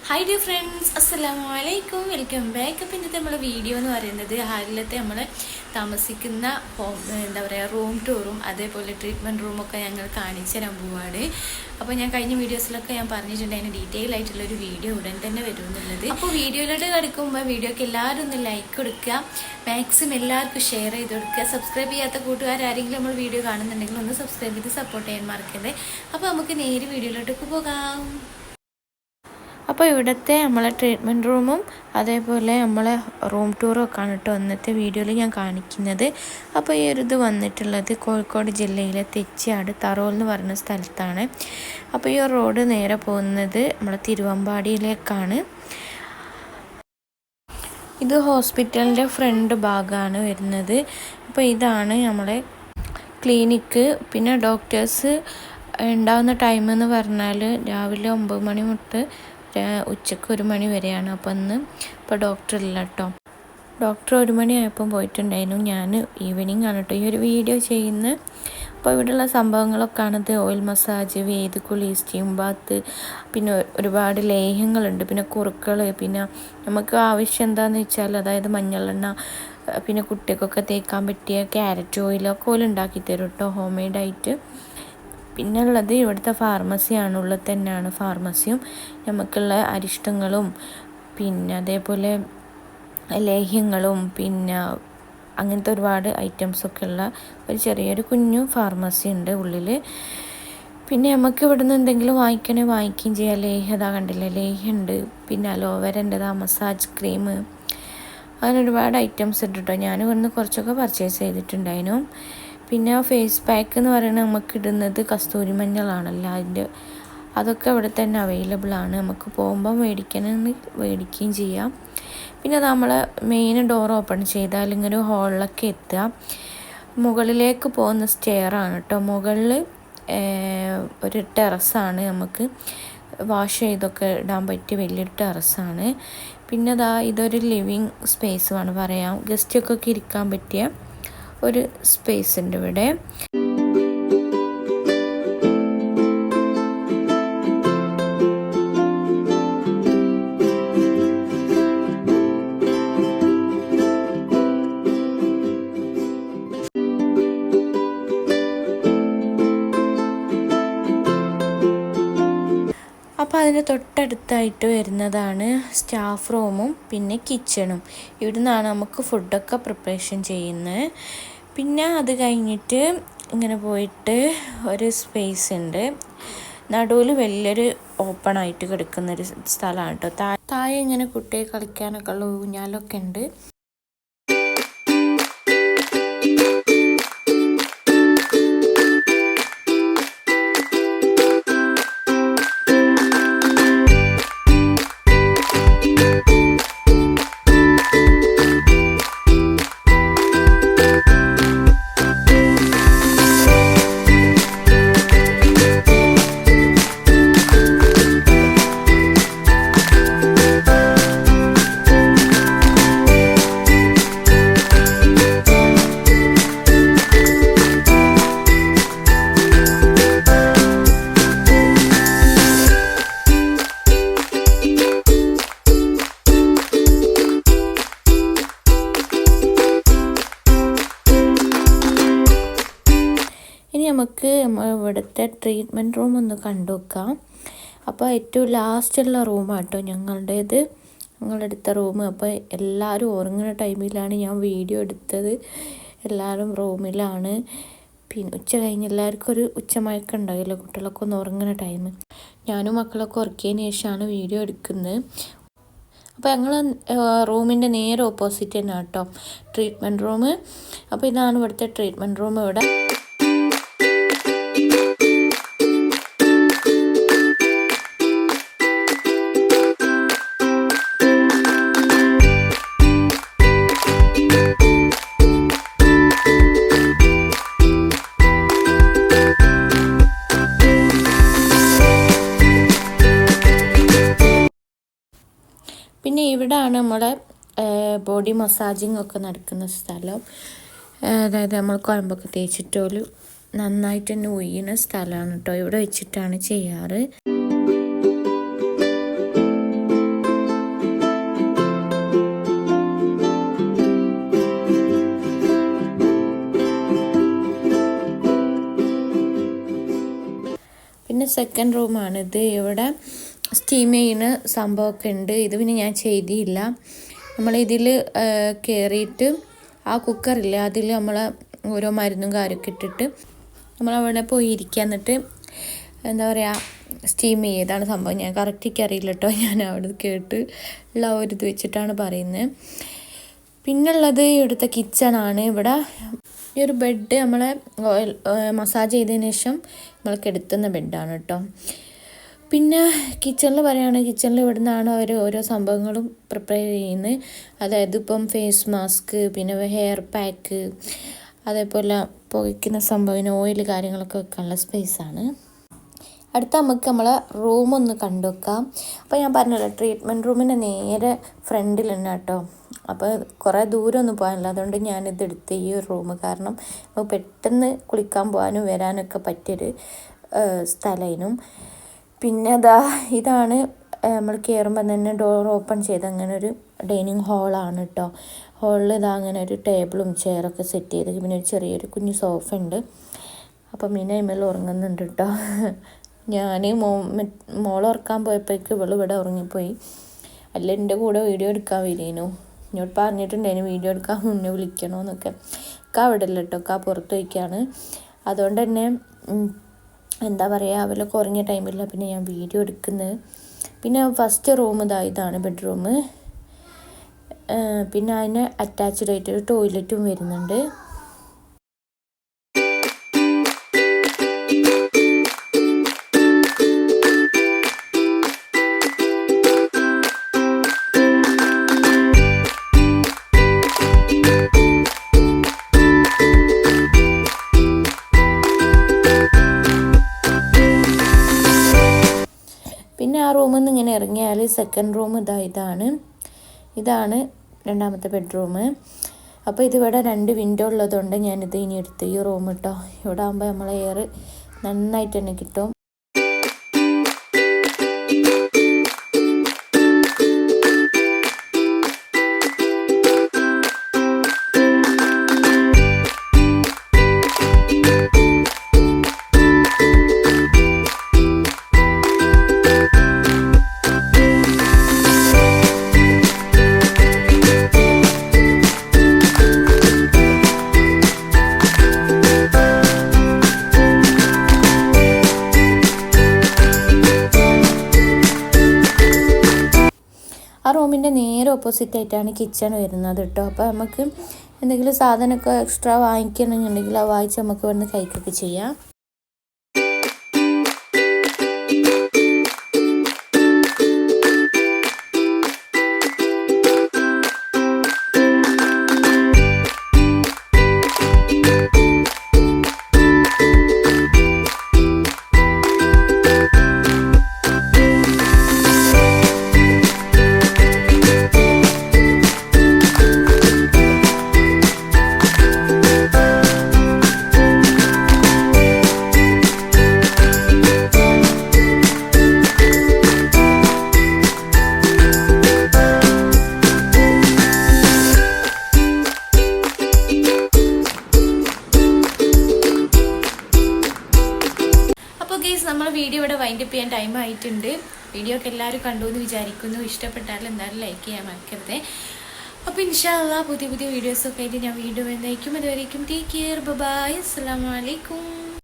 Hi dear friends, അസ്സലാമു അലൈക്കും. Welcome back. അപ്പം ഇന്നത്തെ നമ്മളെ വീഡിയോ എന്ന് പറയുന്നത് ഹാലിലത്തെ നമ്മൾ താമസിക്കുന്ന എന്താ പറയുക റൂം ടൂറും അതേപോലെ ട്രീറ്റ്മെൻറ്റ് റൂമൊക്കെ ഞങ്ങൾ കാണിച്ചു തരാൻ പോവാണ്. അപ്പോൾ ഞാൻ കഴിഞ്ഞ വീഡിയോസിലൊക്കെ ഞാൻ പറഞ്ഞിട്ടുണ്ട് അതിന് ഡീറ്റെയിൽ ആയിട്ടുള്ളൊരു വീഡിയോ ഉടൻ തന്നെ വരും എന്നുള്ളത്. അപ്പോൾ വീഡിയോയിലോട്ട് കിടക്കുമ്പോൾ വീഡിയോക്ക് എല്ലാവരും ഒന്ന് ലൈക്ക് കൊടുക്കുക, മാക്സിമം എല്ലാവർക്കും ഷെയർ ചെയ്ത് കൊടുക്കുക. സബ്സ്ക്രൈബ് ചെയ്യാത്ത കൂട്ടുകാരെങ്കിലും നമ്മൾ വീഡിയോ കാണുന്നുണ്ടെങ്കിൽ ഒന്ന് സബ്സ്ക്രൈബ് ചെയ്ത് സപ്പോർട്ട് ചെയ്യാൻ മറക്കരുത്. അപ്പോൾ നമുക്ക് നേരെ വീഡിയോയിലോട്ടൊക്കെ പോകാം. അപ്പോൾ ഇവിടുത്തെ നമ്മളെ ട്രീറ്റ്മെൻറ്റ് റൂമും അതേപോലെ നമ്മളെ റൂം ടൂറും ഒക്കെയാണ് കേട്ടോ ഇന്നത്തെ വീഡിയോയിൽ ഞാൻ കാണിക്കുന്നത്. അപ്പോൾ ഈ ഒരു ഇത് വന്നിട്ടുള്ളത് കോഴിക്കോട് ജില്ലയിലെ തെച്ചിയാട് തറോൽ എന്ന് പറയുന്ന സ്ഥലത്താണ്. അപ്പോൾ ഈ റോഡ് നേരെ പോകുന്നത് നമ്മളെ തിരുവമ്പാടിയിലേക്കാണ്. ഇത് ഹോസ്പിറ്റലിൻ്റെ ഫ്രണ്ട് ഭാഗമാണ് വരുന്നത്. അപ്പോൾ ഇതാണ് നമ്മളെ ക്ലിനിക്ക്. പിന്നെ ഡോക്ടേഴ്സ് ഉണ്ടാകുന്ന ടൈം എന്ന് പറഞ്ഞാൽ രാവിലെ 9 മണി തൊട്ട് ഉച്ചക്ക് 1 മണി വരെയാണ്. അപ്പോൾ ഇപ്പോൾ ഡോക്ടർ ഇല്ല കേട്ടോ. ഡോക്ടർ 1 മണിയായപ്പം പോയിട്ടുണ്ടായിരുന്നു. ഞാൻ ഈവനിങ് ആണ് കേട്ടോ ഈ ഒരു വീഡിയോ ചെയ്യുന്നത്. അപ്പോൾ ഇവിടെയുള്ള സംഭവങ്ങളൊക്കെയാണത്. ഓയിൽ മസാജ്, വേദക്കുളി, സ്റ്റീം ബാത്ത്, പിന്നെ ഒരുപാട് ലേഹ്യങ്ങളുണ്ട്, പിന്നെ കുറുക്കൾ, പിന്നെ നമുക്ക് ആവശ്യം എന്താണെന്ന് വെച്ചാൽ അതായത് മഞ്ഞളെണ്ണ, പിന്നെ കുട്ടികൾക്കൊക്കെ തേക്കാൻ പറ്റിയ ക്യാരറ്റ് ഓയിലൊക്കെ ഓയിൽ ഉണ്ടാക്കി തരും കേട്ടോ, ഹോം മെയ്ഡായിട്ട്. പിന്നെ ഉള്ളത് ഇവിടുത്തെ ഫാർമസിയാണ്, ഉള്ളത് തന്നെയാണ് ഫാർമസിയും. നമുക്കുള്ള അരിഷ്ടങ്ങളും പിന്നെ അതേപോലെ ലേഹ്യങ്ങളും പിന്നെ അങ്ങനത്തെ ഒരുപാട് ഐറ്റംസൊക്കെ ഉള്ള ഒരു ചെറിയൊരു കുഞ്ഞു ഫാർമസി ഉണ്ട് ഉള്ളിൽ. പിന്നെ നമുക്ക് ഇവിടെ നിന്ന് എന്തെങ്കിലും വാങ്ങിക്കണമെങ്കിൽ വാങ്ങിക്കുകയും ചെയ്യാം. ലേഹ്യത കണ്ടില്ലേ, ലേഹ്യമുണ്ട്, പിന്നെ അലോവേരൻ്റെതാ, മസാജ് ക്രീം, അങ്ങനെ ഒരുപാട് ഐറ്റംസ് ഉണ്ട് കേട്ടോ. ഞാൻ ഇവിടുന്ന് കുറച്ചൊക്കെ പർച്ചേസ് ചെയ്തിട്ടുണ്ടായിരുന്നു. പിന്നെ ഫേസ് പാക്ക് എന്ന് പറയുന്നത് നമുക്ക് ഇടുന്നത് കസ്തൂരി മഞ്ഞളാണല്ലോ, അതൊക്കെ ഇവിടെ തന്നെ അവൈലബിൾ ആണ്. നമുക്ക് പോകുമ്പോൾ മേടിക്കുകയും ചെയ്യാം. പിന്നെ അത് നമ്മൾ മെയിൻ ഡോർ ഓപ്പൺ ചെയ്താൽ ഇങ്ങനെ ഹോളിലൊക്കെ എത്തുക. മുകളിലേക്ക് പോകുന്ന സ്റ്റെയറാണ് കേട്ടോ. മുകളിൽ ഒരു ടെറസാണ്, നമുക്ക് വാഷ് ചെയ്തൊക്കെ ഇടാൻ പറ്റിയ വലിയൊരു ടെറസാണ്. പിന്നെ ഇതൊരു ലിവിങ് സ്പേസുമാണ് പറയാം, ഗസ്റ്റൊക്കെ ഇരിക്കാൻ പറ്റിയ ഒരു സ്പേസ് ഉണ്ട് ഇവിടെ. അപ്പോൾ അതിന് തൊട്ടടുത്തായിട്ട് വരുന്നതാണ് സ്റ്റാഫ് റൂമും പിന്നെ കിച്ചണും. ഇവിടുന്നാണ് നമുക്ക് ഫുഡൊക്കെ പ്രിപ്പറേഷൻ ചെയ്യുന്നത്. പിന്നെ അത് കഴിഞ്ഞിട്ട് ഇങ്ങനെ പോയിട്ട് ഒരു സ്പേസ് ഉണ്ട്, നടുവിൽ വലിയൊരു ഓപ്പൺ ആയിട്ട് കിടക്കുന്നൊരു സ്ഥലമാണ് കേട്ടോ. താഴെ ഇങ്ങനെ കുട്ടിയെ കളിക്കാനൊക്കെ ഉള്ള ഊഞ്ഞാലൊക്കെ ഉണ്ട്. നമുക്ക് ഇവിടുത്തെ ട്രീറ്റ്മെൻറ്റ് റൂം ഒന്ന് കണ്ടു നോക്കാം. അപ്പോൾ ഏറ്റവും ലാസ്റ്റുള്ള റൂമാണ് കേട്ടോ ഞങ്ങളുടെ അടുത്ത റൂം. അപ്പോൾ എല്ലാവരും ഉറങ്ങുന്ന ടൈമിലാണ് ഞാൻ വീഡിയോ എടുത്തത്. എല്ലാവരും റൂമിലാണ്. പിന്നെ ഉച്ച കഴിഞ്ഞ് എല്ലാവർക്കും ഒരു ഉച്ചമയക്കം ഉണ്ടാവില്ല, കുട്ടികളൊക്കെ ഒന്ന് ഉറങ്ങുന്ന ടൈം. ഞാനും മക്കളൊക്കെ ഉറക്കിയതിന് ശേഷമാണ് വീഡിയോ എടുക്കുന്നത്. അപ്പോൾ ഞങ്ങൾ റൂമിൻ്റെ നേരെ ഓപ്പോസിറ്റ് തന്നെ കേട്ടോ ട്രീറ്റ്മെൻറ്റ് റൂം. അപ്പോൾ ഇതാണ് ഇവിടുത്തെ ട്രീറ്റ്മെൻറ്റ് റൂം. ഇവിടെ പിന്നെ ഇവിടെയാണ് നമ്മുടെ ബോഡി മസാജിങ് ഒക്കെ നടക്കുന്ന സ്ഥലം. അതായത് നമ്മൾ കുഴമ്പൊക്കെ തേച്ചിട്ടോലും നന്നായിട്ട് തന്നെ ഒയ്യുന്ന സ്ഥലമാണ് കേട്ടോ. ഇവിടെ വെച്ചിട്ടാണ് ചെയ്യാറ്. സെക്കൻഡ് റൂമാണിത്. ഇവിടെ സ്റ്റീം ചെയ്യുന്ന സംഭവമൊക്കെ ഉണ്ട്. ഇത് പിന്നെ ഞാൻ ചെയ്തില്ല. നമ്മളിതിൽ കയറിയിട്ട് ആ കുക്കറില്ല, അതിൽ നമ്മൾ ഓരോ മരുന്നും കാര്യമൊക്കെ ഇട്ടിട്ട് നമ്മളവിടെ പോയി ഇരിക്കുക. എന്നിട്ട് എന്താ പറയുക, സ്റ്റീം ചെയ്താണ് സംഭവം. ഞാൻ കറക്റ്റ് അറിയില്ല കേട്ടോ, ഞാൻ അവിടെ കേട്ട് ഉള്ള ഒരു ഇത് വെച്ചിട്ടാണ് പറയുന്നത്. പിന്നുള്ളത് ഇവിടുത്തെ കിച്ചണാണ്. ഇവിടെ ഈ ഒരു ബെഡ് നമ്മളെ മസാജ് ചെയ്തതിന് ശേഷം നമ്മൾ കിടത്തുന്ന ബെഡാണ് കേട്ടോ. പിന്നെ കിച്ചണിൽ പറയുകയാണെങ്കിൽ കിച്ചണിൽ ഇവിടെ നിന്നാണ് അവർ ഓരോ സംഭവങ്ങളും പ്രിപ്പയർ ചെയ്യുന്നത്. അതായത് ഇപ്പം ഫേസ് മാസ്ക്, പിന്നെ ഹെയർ പാക്ക്, അതേപോലെ പുകയ്ക്കുന്ന സംഭവം, ഓയിൽ കാര്യങ്ങളൊക്കെ വെക്കാനുള്ള സ്പേസാണ്. അടുത്ത നമുക്ക് നമ്മളെ റൂമൊന്ന് കണ്ടു വെക്കാം. അപ്പോൾ ഞാൻ പറഞ്ഞല്ലോ, ട്രീറ്റ്മെൻറ്റ് റൂമിൻ്റെ നേരെ ഫ്രണ്ടിലുണ്ട് കേട്ടോ. അപ്പോൾ കുറേ ദൂരമൊന്നും പോകാനില്ല, അതുകൊണ്ട് ഞാനിതെടുത്ത് ഈ ഒരു റൂം. കാരണം പെട്ടെന്ന് കുളിക്കാൻ പോകാനും വരാനൊക്കെ പറ്റിയൊരു സ്ഥലമായിരുന്നു. പിന്നെ ഇതാണ് നമ്മൾ കയറുമ്പോൾ തന്നെ ഡോർ ഓപ്പൺ ചെയ്ത് അങ്ങനെ ഒരു ഡൈനിങ് ഹാളാണ് കേട്ടോ. ഹാളിൽ അങ്ങനെ ഒരു ടേബിളും ചെയറൊക്കെ സെറ്റ് ചെയ്ത്, പിന്നെ ഒരു ചെറിയൊരു കുഞ്ഞു സോഫ ഉണ്ട്. അപ്പം മീന ഇമ്മൽ ഉറങ്ങുന്നുണ്ട് കേട്ടോ. ഞാൻ മോളെ ഉറക്കാൻ പോയപ്പോഴേക്ക് ഇവിടെ ഉറങ്ങിപ്പോയി. അല്ല എൻ്റെ കൂടെ വീഡിയോ എടുക്കാൻ വരേനു. എന്നോട് പറഞ്ഞിട്ടുണ്ടായിരുന്നു വീഡിയോ എടുക്കാൻ മുന്നേ വിളിക്കണമെന്നൊക്കെ. അവിടെ ഇല്ല കേട്ടോ, പുറത്ത് വയ്ക്കുകയാണ്. അതുകൊണ്ട് തന്നെ എന്താ പറയുക, അവരൊക്കെ ഉറങ്ങിയ ടൈമില്ല പിന്നെ ഞാൻ വീഡിയോ എടുക്കുന്നത്. പിന്നെ ഫസ്റ്റ് റൂം ഇതാണ് ബെഡ്റൂം. പിന്നെ അതിന് അറ്റാച്ച്ഡ് ആയിട്ടൊരു ടോയ്ലറ്റും വരുന്നുണ്ട്. പിന്നെ ആ റൂമിൽ നിന്ന് ഇങ്ങനെ ഇറങ്ങിയാൽ സെക്കൻഡ് റൂം ഇതാണ് രണ്ടാമത്തെ ബെഡ്റൂം. അപ്പോൾ ഇതിവിടെ 2 വിൻഡോ ഉള്ളതുകൊണ്ട് ഞാനിത് ഇനി എടുത്ത് ഈ റൂം കേട്ടോ. ഇവിടെ ആകുമ്പോൾ നമ്മളെ എയർ നന്നായിട്ട് തന്നെ കിട്ടും. ആ റൂമിൻ്റെ നേരെ ഓപ്പോസിറ്റ് ആയിട്ടാണ് കിച്ചൺ വരുന്നത് കേട്ടോ. അപ്പോൾ നമുക്ക് എന്തെങ്കിലും സാധനമൊക്കെ എക്സ്ട്രാ വാങ്ങിക്കണമെന്നുണ്ടെങ്കിൽ അത് വാങ്ങിച്ച് നമുക്ക് ഇവിടുന്ന് കഴിക്കുകയൊക്കെ ചെയ്യാം. നമ്മൾ വീഡിയോ ഇവിടെ വൈൻഡപ്പ് ചെയ്യാൻ ടൈം ആയിട്ടുണ്ട്. വീഡിയോ ഒക്കെ എല്ലാവരും കണ്ടു എന്ന് വിചാരിക്കുന്നു. ഇഷ്ടപ്പെട്ടാൽ എന്തായാലും ലൈക്ക് ചെയ്യാൻ മറക്കരുത്. അപ്പോൾ ഇൻഷാ അല്ലാഹ് പുതിയ വീഡിയോസൊക്കെ ആയിട്ട് ഞാൻ വീഡിയോ വരുന്നതായിരിക്കും. അതുവരേക്കും ടേക്ക് കെയർ, ബൈ, അസ്സലാമു അലൈക്കും.